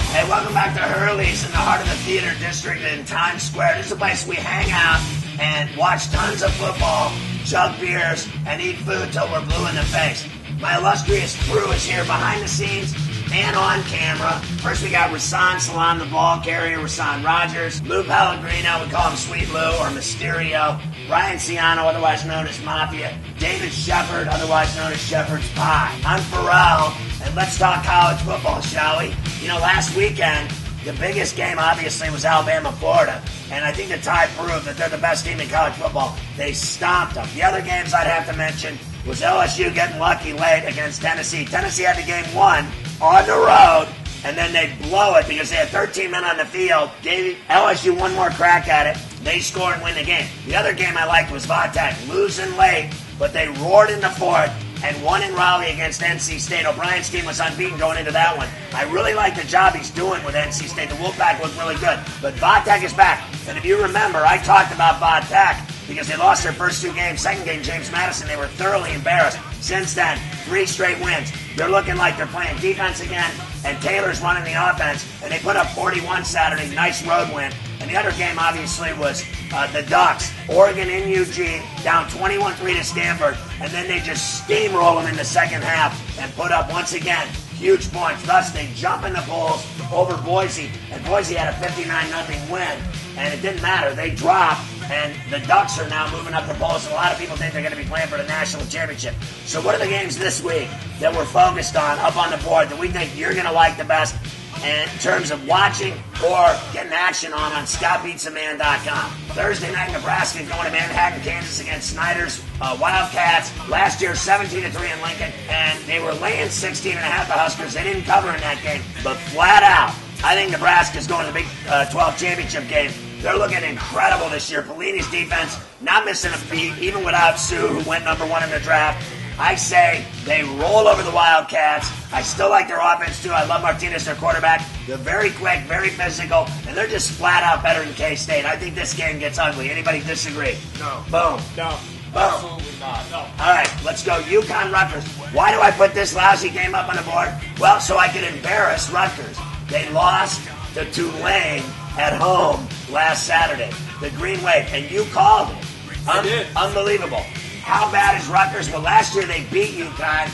Hey, welcome back to Hurley's in the heart of the theater district in Times Square. This is a place we hang out and watch tons of football, chug beers, and eat food till we're blue in the face. My illustrious crew is here behind the scenes and on camera. First we got Rasan Salam, the ball carrier, Rasan Rogers, Lou Pellegrino, we call him Sweet Lou or Mysterio, Ryan Ciano, otherwise known as Mafia, David Shepard, otherwise known as Shepherd's Pie. I'm Ferrall, and let's talk college football, shall we? You know, last weekend, the biggest game obviously was Alabama-Florida, and I think the Tide proved that they're the best team in college football. They stomped them. The other games I'd have to mention was LSU getting lucky late against Tennessee. Tennessee had the game won on the road, and then they blow it because they had 13 men on the field, gave LSU one more crack at it. They score and win the game. The other game I liked was Vatech losing late, but they roared in the fourth and won in Raleigh against NC State. O'Brien's team was unbeaten going into that one. I really like the job he's doing with NC State. The Wolfpack looked really good. But Vatech is back. And if you remember, I talked about Vatech because they lost their first two games. Second game, James Madison, they were thoroughly embarrassed. Since then, 3 straight wins. They're looking like they're playing defense again, and Taylor's running the offense, and they put up 41 Saturday. Nice road win. And the other game, obviously, was the Ducks. Oregon in UG, down 21-3 to Stanford, and then they just steamroll them in the second half and put up, once again, huge points. Thus, they jump in the polls over Boise, and Boise had a 59-0 win, and it didn't matter. They dropped, and the Ducks are now moving up the polls, and a lot of people think they're going to be playing for the national championship. So what are the games this week that we're focused on up on the board that we think you're going to like the best in terms of watching or getting action on ScottBeatsAman.com? Thursday night, Nebraska going to Manhattan, Kansas against Snyder's Wildcats. Last year, 17-3 in Lincoln, and they were laying 16.5 the Huskers. They didn't cover in that game, but flat out, I think Nebraska's going to the Big 12 championship game. They're looking incredible this year. Pelini's defense not missing a beat, even without Sue, who went number 1 in the draft. I say they roll over the Wildcats. I still like their offense, too. I love Martinez, their quarterback. They're very quick, very physical, and they're just flat out better than K-State. I think this game gets ugly. Anybody disagree? No. Boom. No. Boom. Absolutely not. No. All right, let's go. UConn Rutgers. Why do I put this lousy game up on the board? Well, so I can embarrass Rutgers. They lost to Tulane at home last Saturday. The Green Wave, and you called it. I did. Unbelievable. How bad is Rutgers? Well, last year they beat UConn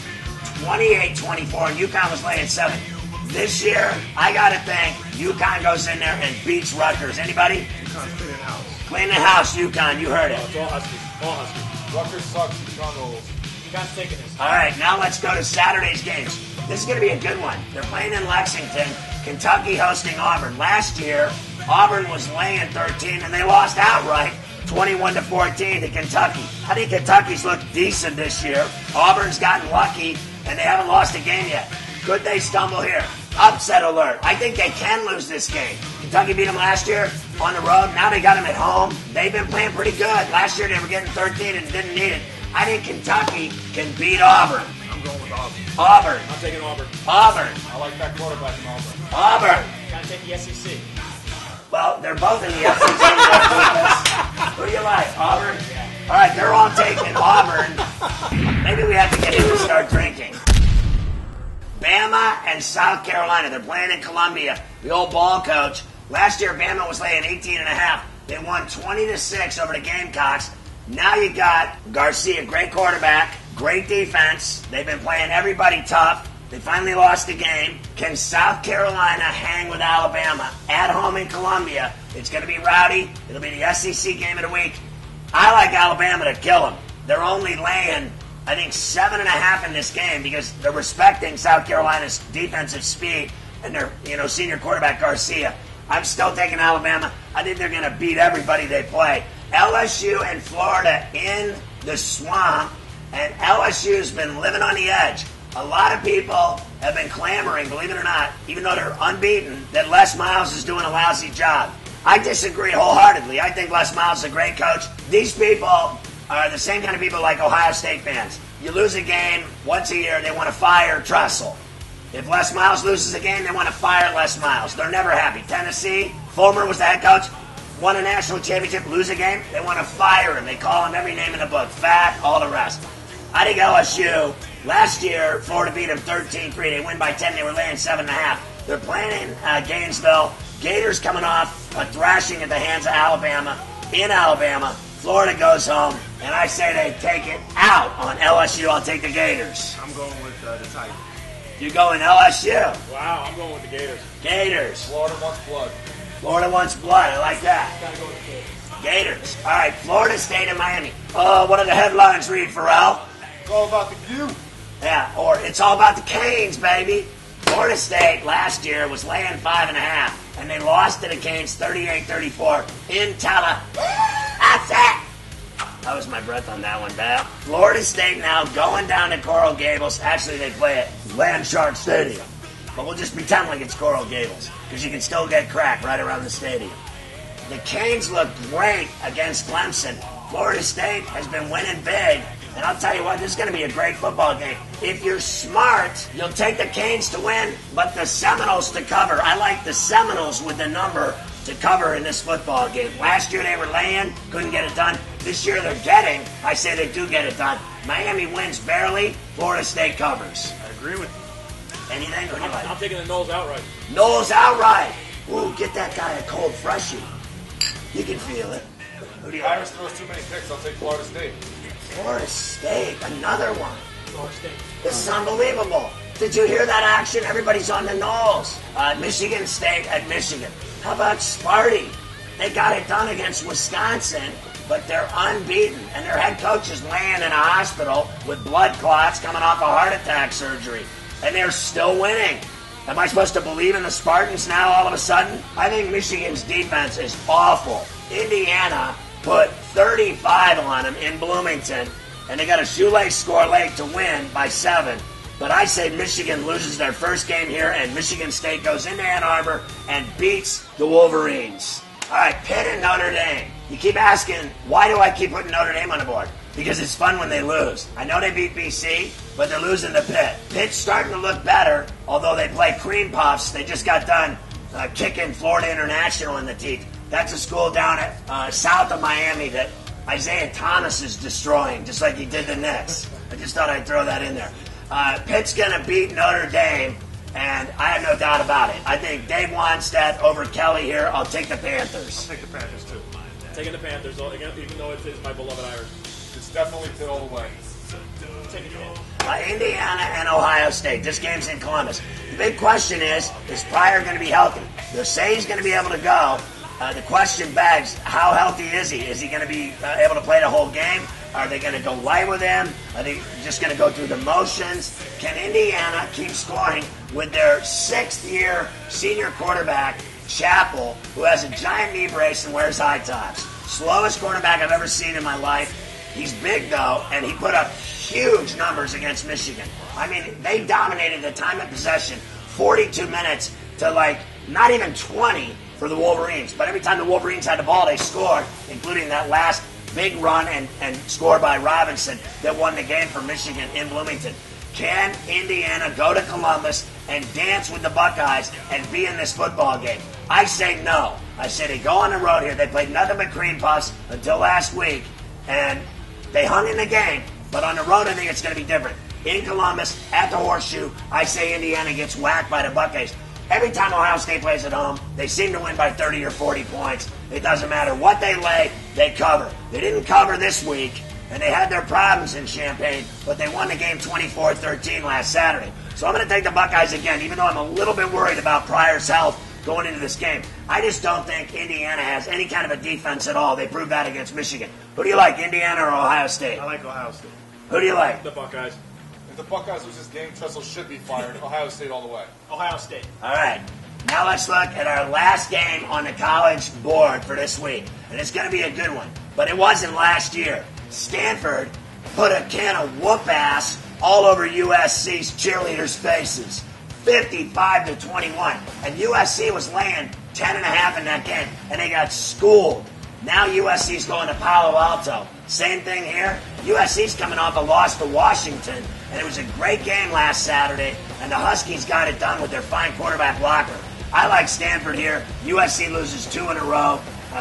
28-24, and UConn was laying 7. This year, I got to think UConn goes in there and beats Rutgers. Anybody? UConn's cleaning house. Clean the house, UConn. You heard it. It's all Huskies. All Huskies. Rutgers sucks. UConn rolls. UConn's taking this. All right, now let's go to Saturday's games. This is going to be a good one. They're playing in Lexington. Kentucky hosting Auburn. Last year, Auburn was laying 13, and they lost outright 21-14 to Kentucky. I think Kentucky's looked decent this year. Auburn's gotten lucky, and they haven't lost a game yet. Could they stumble here? Upset alert. I think they can lose this game. Kentucky beat them last year on the road. Now they got them at home. They've been playing pretty good. Last year they were getting 13 and didn't need it. I think Kentucky can beat Auburn. I'm going with Auburn. Auburn. I'm taking Auburn. Auburn. I like that quarterback from Auburn. Auburn. Gotta take the SEC. Well, they're both in the SEC. Who do you like? Auburn? All right, they're all taking Auburn. Maybe we have to get him to start drinking. Bama and South Carolina. They're playing in Columbia. The old ball coach. Last year, Bama was laying 18.5. They won 20-6 over the Gamecocks. Now you got Garcia, great quarterback, great defense. They've been playing everybody tough. They finally lost the game. Can South Carolina hang with Alabama at home in Columbia? It's going to be rowdy. It'll be the SEC game of the week. I like Alabama to kill them. They're only laying, I think, 7.5 in this game because they're respecting South Carolina's defensive speed and their senior quarterback Garcia. I'm still taking Alabama. I think they're going to beat everybody they play. LSU and Florida in the swamp, and LSU's been living on the edge. A lot of people have been clamoring, believe it or not, even though they're unbeaten, that Les Miles is doing a lousy job. I disagree wholeheartedly. I think Les Miles is a great coach. These people are the same kind of people like Ohio State fans. You lose a game once a year, they want to fire Tressel. If Les Miles loses a game, they want to fire Les Miles. They're never happy. Tennessee, Fulmer was the head coach, won a national championship, lose a game, they want to fire him. They call him every name in the book, fat, all the rest. I think LSU, last year, Florida beat them 13-3. They win by 10. They were laying 7.5. They're playing in Gainesville. Gators coming off a thrashing at the hands of Alabama. In Alabama, Florida goes home, and I say they take it out on LSU. I'll take the Gators. I'm going with the Titans. You going LSU? Wow, I'm going with the Gators. Gators. Florida wants blood. Florida wants blood. I like that. Gotta go with the Gators. Gators. All right, Florida State and Miami. What are the headlines read, Ferrall? It's all about the view. Yeah, or it's all about the Canes, baby. Florida State last year was laying 5.5, and they lost to the Canes 38-34 in Tallahassee. That was my breath on that one, Val. Florida State now going down to Coral Gables. Actually, they play at Landshark Stadium. But we'll just pretend like it's Coral Gables, because you can still get crack right around the stadium. The Canes look great against Clemson. Florida State has been winning big. And I'll tell you what, this is going to be a great football game. If you're smart, you'll take the Canes to win, but the Seminoles to cover. I like the Seminoles with the number to cover in this football game. Last year they were laying, couldn't get it done. This year they're getting. I say they do get it done. Miami wins barely, Florida State covers. I agree with you. Anything? What do you like? I'm taking the Knowles outright. Knowles outright. Ooh, get that guy a cold freshie. You can feel it. Who do you like? Iris throws too many picks. I'll take Florida State. Florida State, another one. Florida State. This is unbelievable. Did you hear that action? Everybody's on the Knolls. Michigan State at Michigan. How about Sparty? They got it done against Wisconsin, but they're unbeaten. And their head coach is laying in a hospital with blood clots coming off a heart attack surgery. And they're still winning. Am I supposed to believe in the Spartans now all of a sudden? I think Michigan's defense is awful. Indiana put 35 on them in Bloomington, and they got a shoelace score late to win by 7. But I say Michigan loses their first game here, and Michigan State goes into Ann Arbor and beats the Wolverines. All right, Pitt and Notre Dame. You keep asking, why do I keep putting Notre Dame on the board? Because it's fun when they lose. I know they beat BC, but they're losing to Pitt. Pitt's starting to look better, although they play cream puffs. They just got done kicking Florida International in the teeth. That's a school down at south of Miami that Isaiah Thomas is destroying, just like he did the Knicks. I just thought I'd throw that in there. Pitt's going to beat Notre Dame, and I have no doubt about it. I think Dave Wannstedt over Kelly here. I'll take the Panthers. I'll take the Panthers, too. Taking the Panthers, even though it is my beloved Irish. It's definitely Pitt all the way. Take it. Indiana and Ohio State. This game's in Columbus. The big question is Pryor going to be healthy? They say he's going to be able to go. The question begs, how healthy is he? Is he going to be able to play the whole game? Are they going to go light with him? Are they just going to go through the motions? Can Indiana keep scoring with their 6th-year senior quarterback, Chappell, who has a giant knee brace and wears high tops? Slowest quarterback I've ever seen in my life. He's big, though, and he put up huge numbers against Michigan. I mean, they dominated the time of possession, 42 minutes to, not even 20 for the Wolverines. But every time the Wolverines had the ball, they scored, including that last big run and score by Robinson that won the game for Michigan in Bloomington. Can Indiana go to Columbus and dance with the Buckeyes and be in this football game? I say no. I say they go on the road here. They played nothing but cream puffs until last week, and they hung in the game. But on the road, I think it's going to be different. In Columbus, at the Horseshoe, I say Indiana gets whacked by the Buckeyes. Every time Ohio State plays at home, they seem to win by 30 or 40 points. It doesn't matter what they lay, they cover. They didn't cover this week, and they had their problems in Champaign, but they won the game 24-13 last Saturday. So I'm going to take the Buckeyes again, even though I'm a little bit worried about Pryor's health going into this game. I just don't think Indiana has any kind of a defense at all. They proved that against Michigan. Who do you like, Indiana or Ohio State? I like Ohio State. Who do you like? The Buckeyes. If the Buckeyes lose this game, Tressel should be fired. Ohio State all the way. Ohio State. All right. Now let's look at our last game on the college board for this week. And it's going to be a good one. But it wasn't last year. Stanford put a can of whoop-ass all over USC's cheerleaders' faces. 55-21. And USC was laying 10.5 in that game. And they got schooled. Now USC's going to Palo Alto. Same thing here. USC's coming off a loss to Washington. And it was a great game last Saturday. And the Huskies got it done with their fine quarterback blocker. I like Stanford here. USC loses 2 in a row.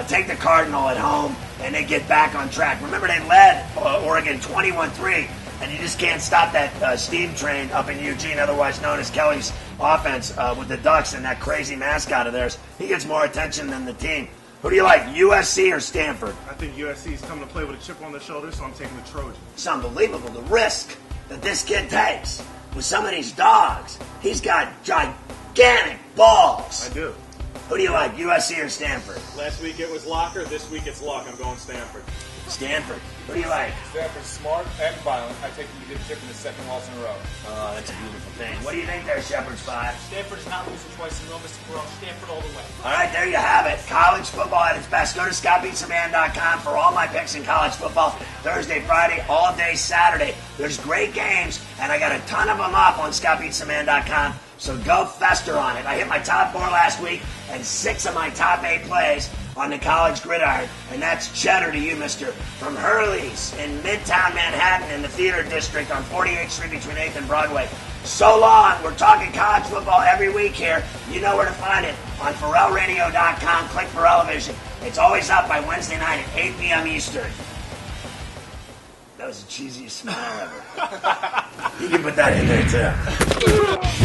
Take the Cardinal at home, and they get back on track. Remember, they led Oregon 21-3, and you just can't stop that steam train up in Eugene, otherwise known as Kelly's offense, with the Ducks and that crazy mascot of theirs. He gets more attention than the team. Who do you like, USC or Stanford? I think USC is coming to play with a chip on their shoulder, so I'm taking the Trojans. It's unbelievable, the risk that this kid takes with some of these dogs. He's got gigantic balls. I do. Who do you like, USC or Stanford? Last week it was Locker. This week it's Luck. I'm going Stanford. Stanford. Who do you like? Stanford's smart and violent. I take them to get a chip in the second loss in a row. Oh, that's a beautiful thing. What do you think there, Shepherd's 5? Stanford is not losing twice in a row, Mr. Ferrall. Stanford all the way. All right, there you have it. College football at its best. Go to ScottBeatsAman.com for all my picks in college football. Thursday, Friday, all day Saturday. There's great games, and I got a ton of them up on ScottBeatsAman.com. So go fester on it. I hit my top 4 last week and 6 of my top 8 plays on the college gridiron. And that's cheddar to you, mister. From Hurley's in Midtown Manhattan in the Theater District on 48th Street between 8th and Broadway. So long. We're talking college football every week here. You know where to find it on FerrallRadio.com. Click Ferrellivision. It's always up by Wednesday night at 8 p.m. Eastern. That was the cheesiest smile ever. You can put that in there, too.